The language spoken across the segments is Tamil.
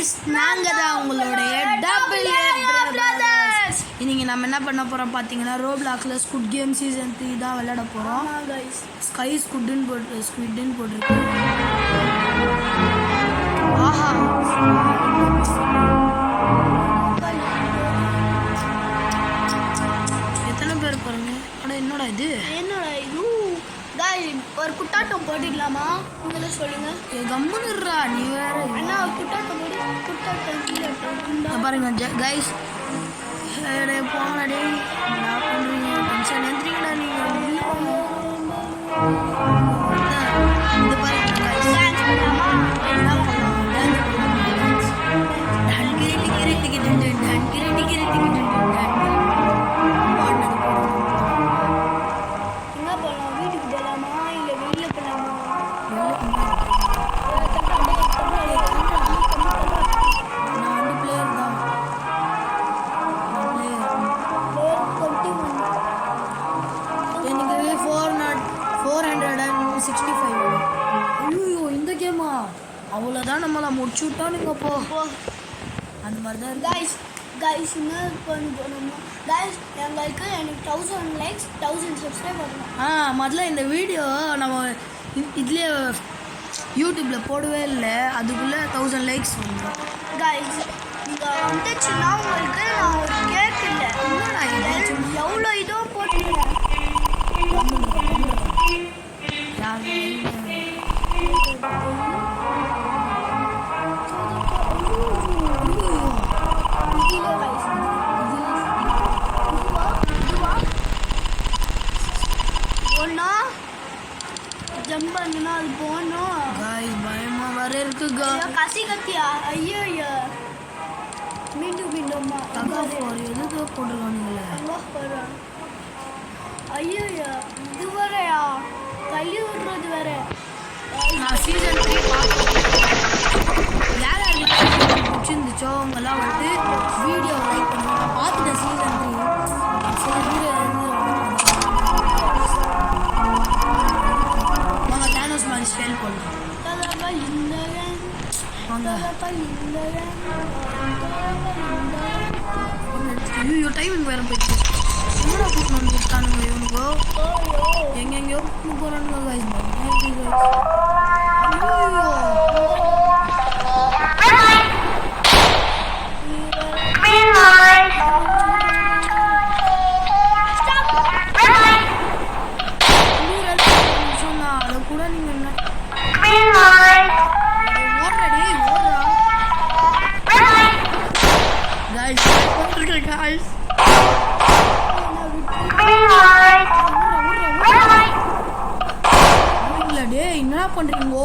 गाइस நாங்க தான் உங்களுடைய டபுள் ஏ பிரதர்ஸ். இன்னைக்கு நம்ம என்ன பண்ண போறோம் பாத்தீங்கன்னா ரோப்ளாக்ஸ்ல ஸ்குட் கேம் சீசன் 3 தான் விளையாட போறோம். गाइस ஸ்கை ஸ்குட்னு போட்டுருக்கு. ஆஹா எத்தனை பேர் பாருங்க. அட என்னடா இது गाइस ஒரு குட்டாட்டம் போடிடலாமா நீங்களே சொல்லுங்க. கம்முனுறா நீ வேற. அண்ணா குட்டாட்டம் போடு. குட்டாட்டம் பாருங்க गाइस போங்கடா டேய். என்ன பண்றீங்க? டென்ஷன் ஏத்துறீங்கடா நீங்க. இது பாருங்க गाइस டான்ஸ் பண்ணலாமா? என்ன பண்ணலாம்? டான்ஸ் பண்ணலாம். டான் கிரேட்டி கிரேட்டி டன் டன் கிரேட்டி கிரேட்டி டன் டன். என்ன பண்ணலாம்? வீட்டுக்கு போலாமா இல்ல வெளிய போலாமா? அவ்வளோதான் நம்மளை முடிச்சு விட்டானுங்க போ. அந்த மாதிரி தான் गाइस गाइस என்ன பண்ண போறோம்? गाइस எனக்கு 1000 லைக்ஸ் 1000 சப்ஸ்கிரைப் வரணும். முதல்ல இந்த வீடியோ நம்ம இதுலேயே யூடியூப்பில் போடவே இல்லை. அதுக்குள்ளே 1000 லைக்ஸ் வந்துடும். गाइस நீங்கள் வந்துச்சுன்னா உங்களுக்கு நான் ஒரு கேக் இல்லை எவ்வளோ இதோ போட்டுக்கிறேன். ஜம்ப் பண்ணுனா அது போகணும். गाइस பயமா வர இருக்குங்க. கசி கத்தியா? ஐயோ ஐயோ மீண்டும் மீண்டும்மா எதுக்கு போட்டுருக்கானுங்களே. ஐயோ இது வேறையா தள்ளி விடுறது வேற. நான் சீசன் 3 யார் யாரெல்லாம் பிடிச்சிருந்துச்சோ அவங்கெல்லாம் வந்து வீடியோ லைக் பண்ணுவாங்க. பார்த்துட்டேன் சீசன் 3 சில வீடியோ வாங்க தேனோஸ் மாதிரி ஸ்டைல் பண்ணலாம். வாங்க ஐயோ டைமிங் வேறு போயிடுச்சு. என்னடா கூட்டு வந்துட்டானுங்க இவனுக்கோ. எங்கெங்கயோ கூட்டு போகிறானுங்க गाइस. அதை கூட நீங்க என்ன guys டேய் என்ன பண்றீங்க?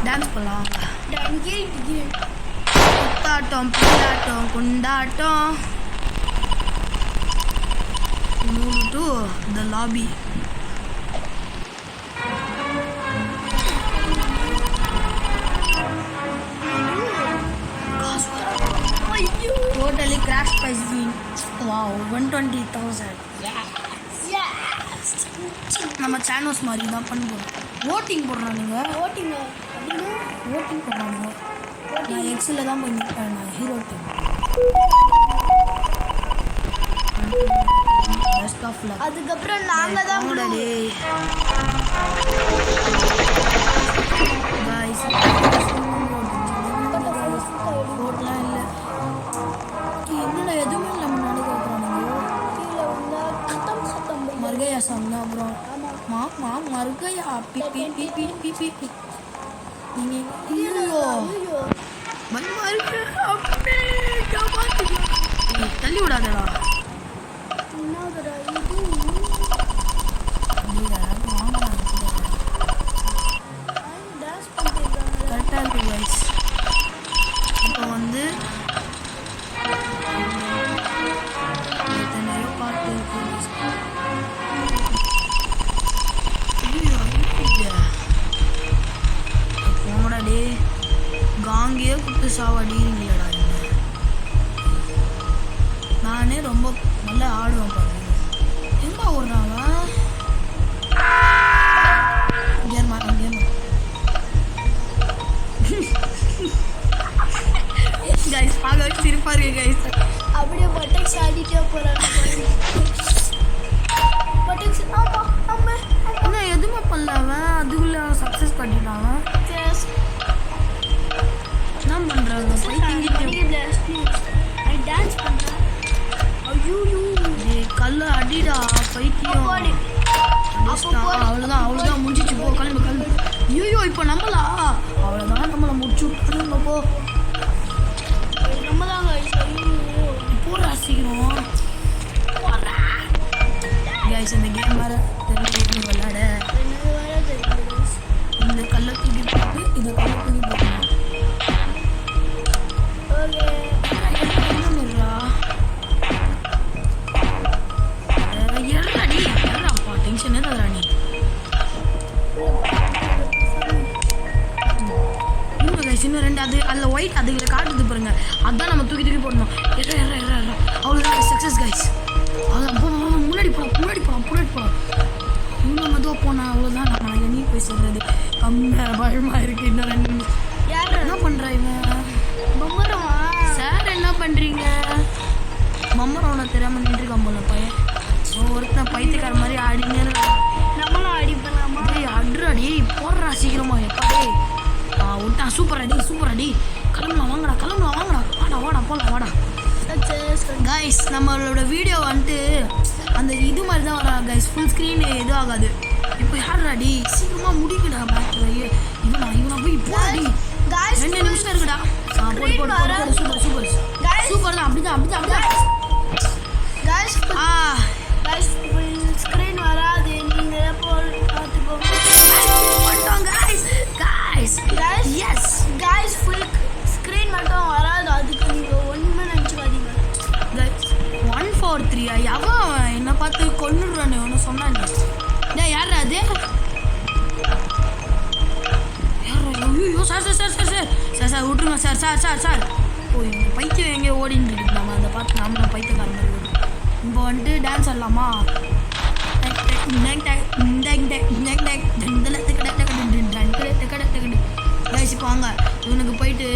டான்ஸ் பண்ணலாம். குத்தாட்டம் பிள்ளாட்டம் குண்டாட்டம். move to the lobby. Totally crash price being wow 120,000. நம்ம சேனல்ஸ் மாதிரி தான் பண்ணுவோம். ஓட்டிங் போடுறானுங்க. ஓட்டிங் போடுறானுங்க. நான் எக்ஸில் தான் போய் நிற்பேன். நான் hero team. Best of luck. அதுக்கப்புறம் நாங்கள் தான் गाइस போடலாம் இல்லை. என்னடா எதுவுமே இல்லை முன்னாடி கேட்குறானுங்க. கீழே வந்தால் சொல்லலாம் அப்புறம் மா மறுக்கையா பி பி பி பி பி பி பி நீங்கள் ஐயோ பயமா இருக்கு தள்ளி விடாதடா என்னதுடா டான்ஸ் பண்ணிட்டு கரெக்டாக இருக்கு கைஸ் இப்போ வந்து எத்தனையோ பாட்டு போங்கடா டே காங்கியே குத்து சாவடிங்களடா நானே ரொம்ப நல்லா ஆடுவேன் பாருங்க எங்க ஓடுறாங்க கேர்மா கைஸ் பார்க்க சிரிப்பா இருக்கு கைஸ் அப்படியே பட்டக்ஸ் ஆடிட்டே போறாங்க பட்டக்ஸ் ஆமா ஆமா என்ன எதுவுமே பண்ணல அவன் அதுக்குள்ள சக்ஸஸ் பண்ணிட்டான் என்ன பண்றாங்க ஐ டான்ஸ் பண்றேன் ஐயோ கல்லு அடிடா பைத்தியம் அவ்வளோதான் முடிஞ்சிச்சு போ கிளம்பு ஐயோ இப்போ நம்மளா அவ்வளோதான் நம்மளை முடிச்சு விட்டுருங்க போ நம்ம தாங்க போடுறா சீக்கிரம் கைஸ் இந்த கேம் வேறு தெரிஞ்சு விளையாட இந்த கல்லை தூக்கி போட்டு இதை கல்லை தூக்கி போடணும் டென்ஷன் ஏதாடா நீ இன்னும் ரெண்டு அது அதில் ஒயிட் அதுகளை காட்டுது பாருங்க அதான் நம்ம தூக்கி போடணும் அவ்வளோதான் சக்ஸஸ் கைஸ் அவ்வளோதான் முன்னாடி போகலாம் இவ்வளோ மெதுவாக போனால் அவ்வளோதான் நம்ம நீ போய் சொல்கிறது கம்மியாக பயமாக இருக்குது இன்னும் 2 நிமிஷம் யார் என்ன பண்ணுறா இவன் பம்பரமா சார் என்ன பண்ணுறீங்க மம்மரவனை தெரியாமல் நின்றுருக்கான் போல பையன் ஒருத்தன் பைத்தியக்கார மாதிரி ஆடினே நம்மளும் ஆடி பண்ணலாமா அடி போடுறா சீக்கிரமா எப்பாடே விட்டான் சூப்பர் அடி கிளம்பலாம் வாங்கடா வாடா கைஸ் நம்மளோட வீடியோ வந்துட்டு அந்த இது மாதிரி தான் வரா கைஸ் ஃபுல் ஸ்க்ரீன் எதுவும் ஆகாது இப்போ யார் அடி சீக்கிரமா முடிக்கடா இவனா போய் போடி 2 நிமிஷம் இருக்குடா போடு சூப்பர் தான் அப்படிதான் गाइस फुल स्क्रीन வராது நீங்க பாத்துக்கோங்க பண்ணோம் guys yes guys full screen மட்டும் வராது அதுக்கு நீங்க ஒண்ணுமே நினைச்சுக்காதீங்க गाइस 143 அவன் என்ன பார்த்து கொன்னுறானே ஒன்னு சொன்னானே டேய் யாரா அது ஐயோ சார் விட்டுருங்க சார் ஓ இந்த பைத்தியம் எங்கே ஓடின்னு இருக்கு நம்ம அதை பார்த்து நாமளும் பைத்தியக்கார மாதிரி ஓடும் இப்போ வந்துட்டு டான்ஸ் ஆடலாமா இப்போ வாங்க இவனுக்கு போயிட்டு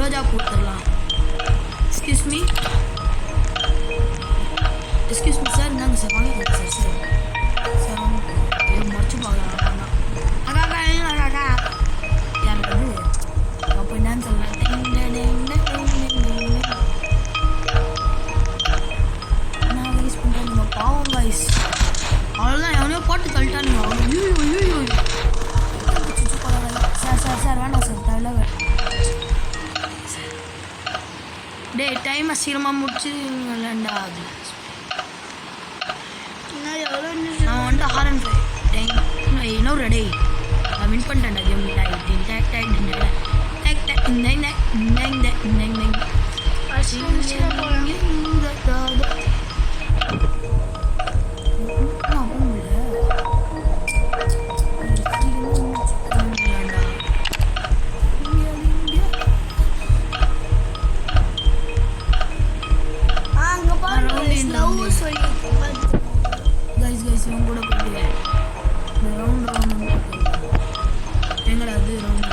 ரோஜா கொடுத்துடலாம் எக்ஸ்கியூஸ் மீ சார் இந்தாங்க சார் வாங்க சார் முடிச்சு பார்க்கலாம் அக்கா யாருக்கு அப்போ டான்ஸ் ஆடலாம் பாவம் கைஸ் அவ்வளோதான் எவனையோ போட்டு தள்ளிட்டானுங்க சார் வேண்டாம் சார் தேவையில்ல டே டைமை சீக்கிரமாக முடிச்சுங்களேண்டா அது நான் வந்துட்டு R&5 இன்னொரு டே நான் வின் பண்ணிட்டேன்டா கைஸ் இவன் கூட போயிட்டு ரவுண்ட் எங்கடா அது ரவுண்ட்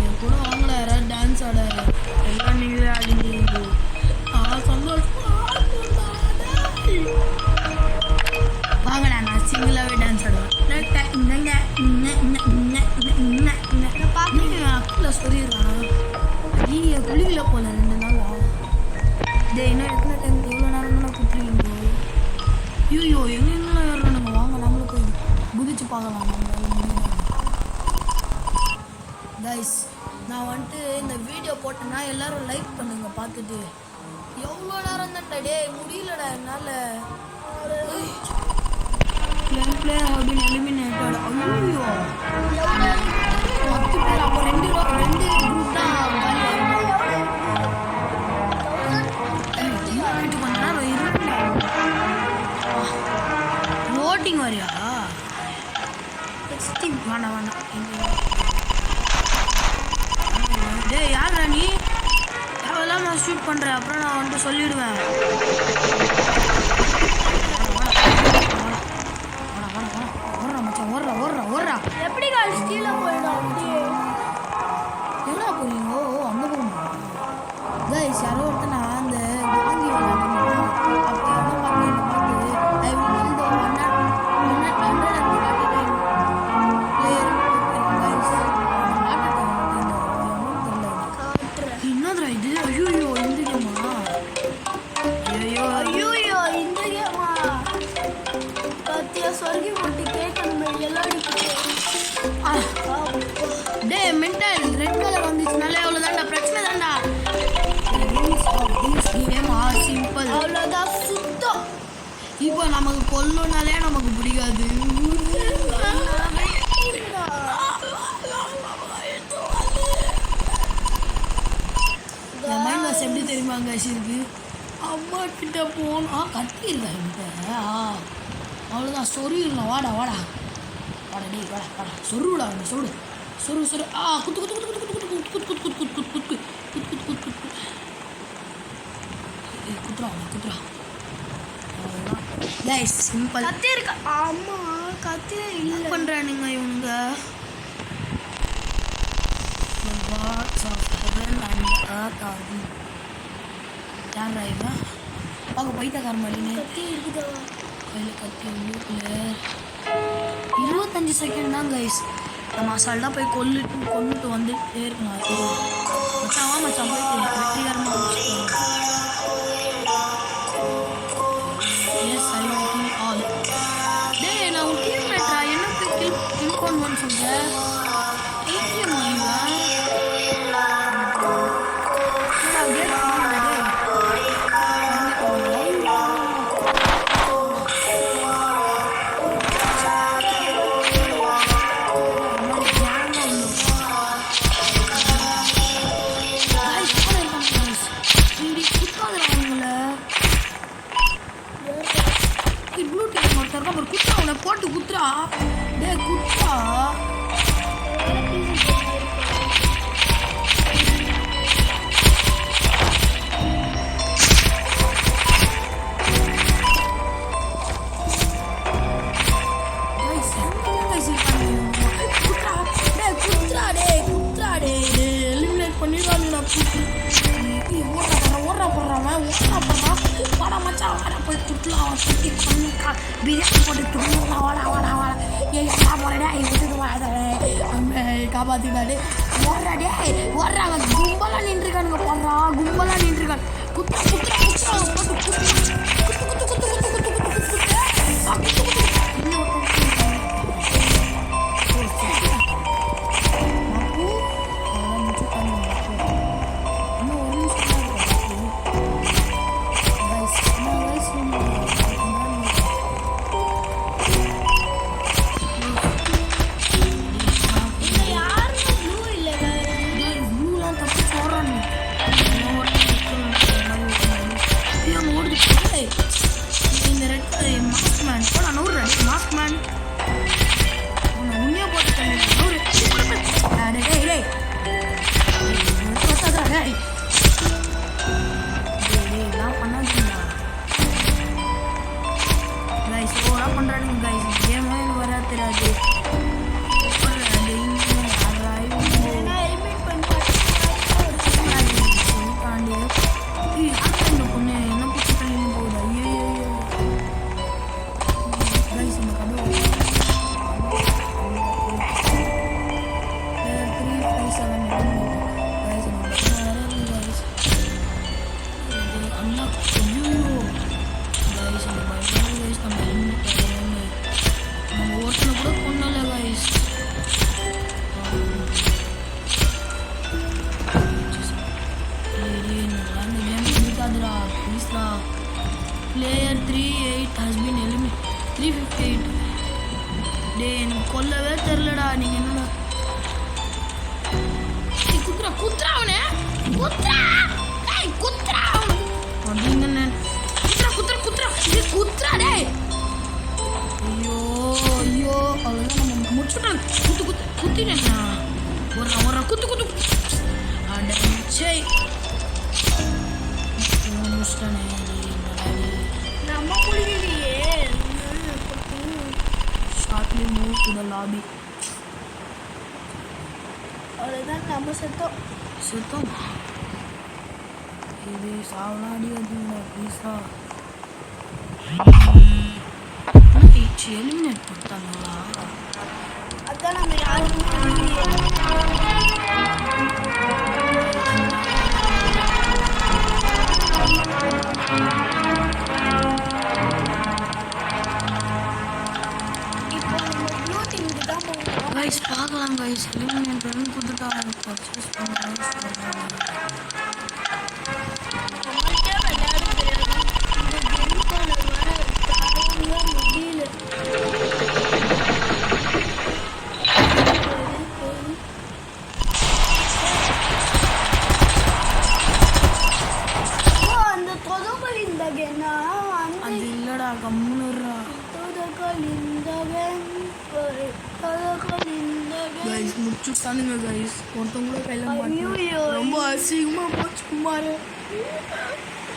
என் கூட வாங்கல யாராவது டான்ஸ் ஆட எல்லாம் நீங்களே ஆடிங்க சந்தோஷமா வாங்கடா நான் சிங்கிளாகவே டான்ஸ் ஆடுவேன் அக்கில் சொல்லிடுறான் நீ குளிக்கல போல 2 நாள் டே இன்னும் எத்தனை டைம் எவ்வளோ நேரம் தான் நான் கூப்பிட்டு கைஸ் நான் வந்துட்டு இந்த வீடியோ போட்டேன்னா எல்லாரும் லைக் பண்ணுங்க பார்த்துட்டு. எவ்வளோ நேரம் தான்டா டேய் முடியலடா என்னால். Player have been eliminated. ஐயோ 10 பேர். அப்போ ரெண்டு குரூப் தான் ஓட்டிங் வரியா? வேணாம் டேய் யாரா நீ? எவ்வளோ ஷூட் பண்ணுற அப்புறம் நான் வந்துட்டு சொல்லிவிடுவேன். ஓடுறா எப்படி கால் கீழே போயிடும் அப்படியே எவ்வளோ போறீங்க? அங்கே போகுமா கைஸ்? யாரோ ஒருத்தர் நான் அந்த வாங்கி அப்போ என்ன பார்த்து ஐ வில் கில் த 100 என்னதுடா இது? ஐயோ இந்த கேமா? ஐயோ இந்த கேமா கத்தியா சொர்க்கி போட்டு கேட்கணுமே எல்லாம் டே மென்டல் ரெட் கலர் வந்துச்சுனாலே அவ்வளோதான்டா, பிரச்சனை தான்டா. சிம்பிள் அவ்வளோதான் சுத்தம். இப்போ நமக்கு கொல்லுனாலே நமக்கு பிடிக்காது. என் மைண்ட் வாஷ் எப்படி தெரியுமாங்க இருக்கு? அம்மா கிட்ட போனா கட்டியிருக்கா என்கிட்ட. அவ்வளோதான் சொருவிடலாம். வாடா டேய் வாடா சொருடா சொரு குத்து குத்துறா. Guys simple. கத்தி இருக்கா? ஆமா கத்தியே இல்லை பண்ணுறானுங்க இவங்க. Gods of heaven and earth are we. யாரா இவன்? பார்க்க பைத்தியக்கார மாதிரினே. கத்தி இருக்குதா? கையில் கத்தி உள்ளுக்குள்ள 25 செகண்ட் தான் கைஸ். நம்ம அசால்ட்டாக போய் கொண்டுட்டு வந்துட்டே இருக்கலாம். மச்சான் போயிட்டு வெற்றிகரமாக முடிச்சுக்கலாம். Yes I will kill all. டேய் நான் உன் டீம் மேட்ரா, என்ன போய் கில் பண்ணுவேன்னு சொல்கிறேன். ஐக்கியமா இவன்? போட்டு குத்துறா டே குத்துறா. எலிமினேட் பண்ணிடுவாங்க. ஓடுறா போடுறான் வாடா மச்சான் வாடா போய் குட்டலாம் சுற்றி பண்ணிக்கா பிரியாணி போட்டு துணுலாம். வாடா எல்லா போறடா காப்பாத்தினாடே ஓடுறாங்க. கும்பலாக நின்றுருக்கானுங்க. கும்பலாக நின்றுருக்காங்க. ப்ளீஸ்லா. Player 38 has been eliminated. 358. டேய் எனக்கு கொல்லவே தெரிலடா. நீங்க என்னடா குத்ரா அவனே குத்ரா. டேய் குத்ரா அப்படிங்கண்ணே. குத்ரா இது குத்ரா டேய். ஐயோ ஐயோ அவ்வளோதான் நம்ம முடிச்சுட்டாங்க. குத்திட்டேண்ணா. ஒரு குத்து அடச்சே முடிச்சிட்டானே. நம்ம முடியலையே. Shortly move to the lobby. அவ்வளோதான் நம்ம செத்தோம். இது சாவலாம் அடி அதுங்களா ப்ளீஸா. எலிமினேட் பண்ணிட்டாங்களா? அதான் நம்ம யாருக்குமே முடியலையே. இப்போ நம்ம ப்ளூ டீமுக்கு தான் போகணும். கைஸ் பார்க்கலாம் கைஸ். எலிமினேட் பண்ணி கொடுத்துட்டாங்க. பர்ச்சேஸ் பண்ணலாம் சொல்கிறாங்க. நம்மளுக்கே விளையாட தெரியாது. இந்த கேமுக்கான தாங்க முடியல. அந்த தொதபலின் பகேனா அது இல்லடா கம்முன்னுறா. Guys முடிச்சுட்டானுங்க guys. ஒருத்தவங்கள கையில் ஐயோ. ரொம்ப அசிங்கமாக போச்சு. குமார்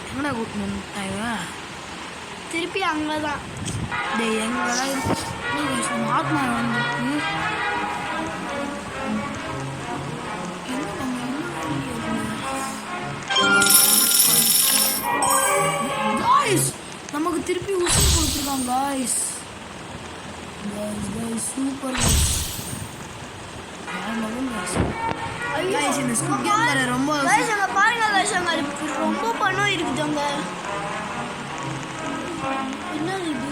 எங்கடா கூட்டணும் இவன்? திருப்பி அங்கதான். டேய் எங்கடா ஆத்மா வந்துருக்கு. காய்ஸ் நமக்கு திருப்பி உசுறு கொடுத்துருக்காங்க காய்ஸ். Super guys. Guys, இந்த Squid Game வேற ரொம்ப Guys, அங்க பாருங்க guys, அங்க ரொம்ப பணம் இருக்குதுங்க. என்ன இது?